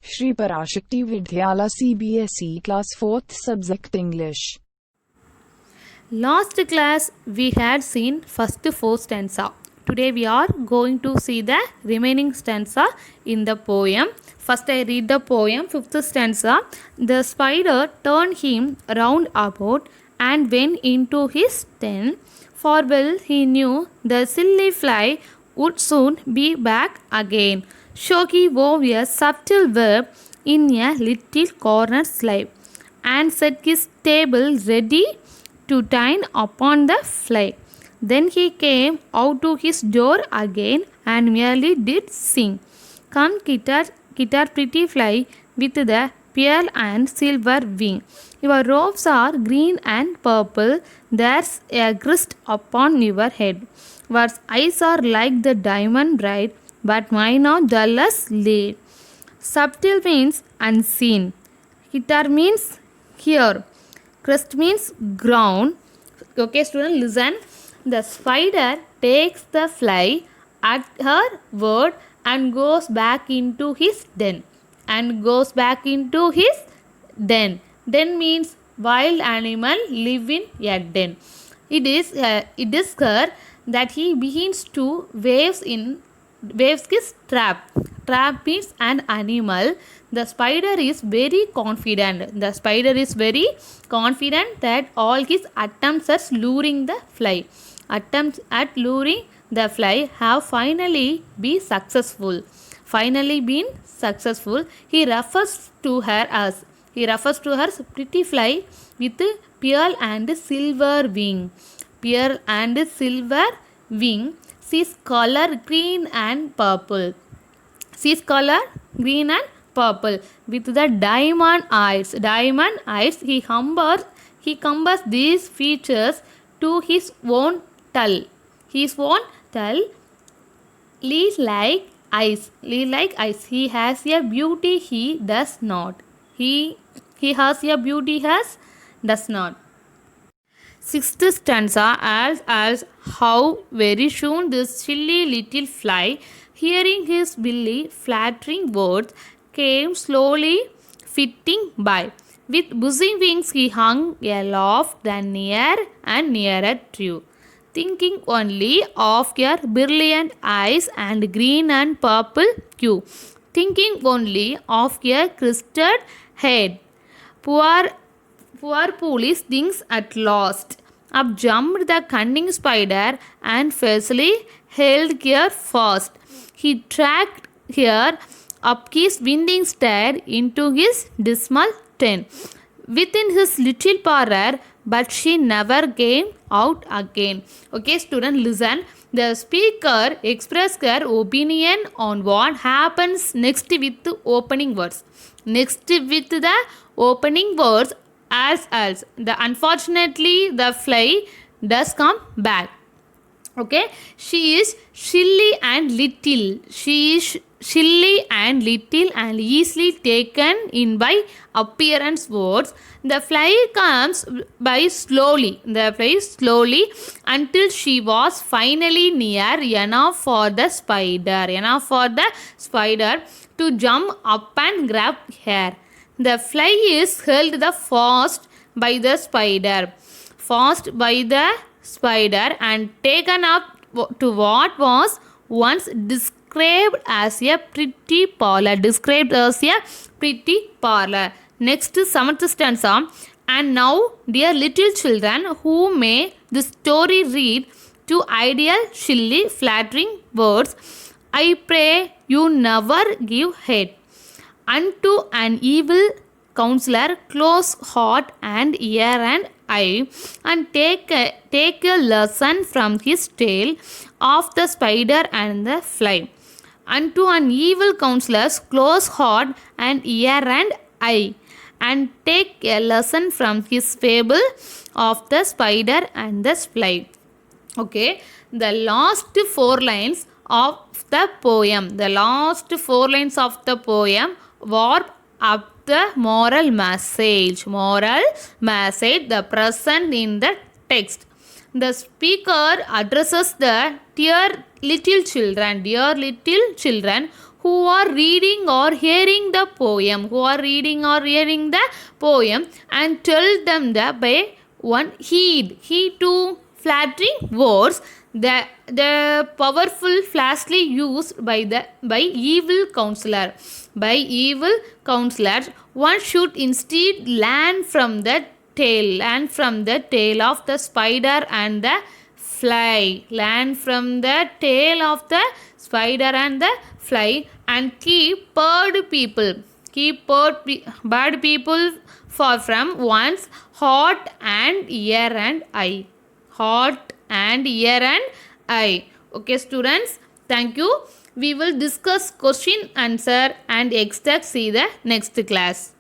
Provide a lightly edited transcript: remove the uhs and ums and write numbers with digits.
Shri Parashakti Vidyala CBSE Class 4th Subject English. Last class we had seen first 4 stanza. Today we are going to see the remaining stanza in the poem. First I read the poem. 5th stanza. The spider turned him round about and went into his den. For well he knew the silly fly would soon be back again. So he wove a subtle web in a little corner slave and set his table ready to dine upon the fly. Then he came out to his door again and merely did sing. Come, guitar, pretty fly, with the pearl and silver wing. Your robes are green and purple, there's a grist upon your head. Your eyes are like the diamond bright, but mine are dull as lead. Subtle means unseen. Guitar means here. Crust means ground. Okay, student, listen. The spider takes the fly at her word and goes back into his den. Den means wild animal live in a den. It is here that he begins to waves his trap. Trap means an animal. The spider is very confident. That all his attempts at luring the fly have finally been successful. He refers to her as pretty fly with pearl and silver wing. Sees color green and purple. With the diamond eyes. He compares these features to his own tull. Lead like ice. He has a beauty he does not. Does not. 6th stanza as how very soon this silly little fly, hearing his Billy flattering words, came slowly flitting by. With buzzing wings he hung aloft and near and nearer to, thinking only of your brilliant eyes and green and purple hue, thinking only of your crested head. Poor Police thinks at last. Up jumped the cunning spider and fiercely held her fast. He tracked her up his winding stair into his dismal den, within his little parlor, but she never came out again. Okay, student, listen. The speaker expressed her opinion on what happens next with the opening words. Unfortunately the fly does come back. Okay, she is silly and little and easily taken in by appearance words. The fly comes by slowly until she was finally near enough for the spider to jump up and grab her. The fly is held fast by the spider and taken up to what was once described as a pretty parlor. Next, 7th stanza. And now, dear little children, who may this story read to ideal, silly, flattering words, I pray you never give heed unto an evil counselor, close heart and ear and eye, and take a lesson from his tale of the spider and the fly. Unto an evil counselor's close heart and ear and eye, and take a lesson from his fable of the spider and the fly. Okay, the last 4 lines of the poem warp up the moral message, the present in the text. The speaker addresses the dear little children who are reading or hearing the poem, and tell them that by one heed to flattering words, the powerful fastly used by evil counselors. One should instead learn from the tail of the spider and the fly. Learn from the tail of the spider and the fly, and keep bird people far from one's heart and ear and eye. Okay, students, thank you. We will discuss question, answer and extract see the next class.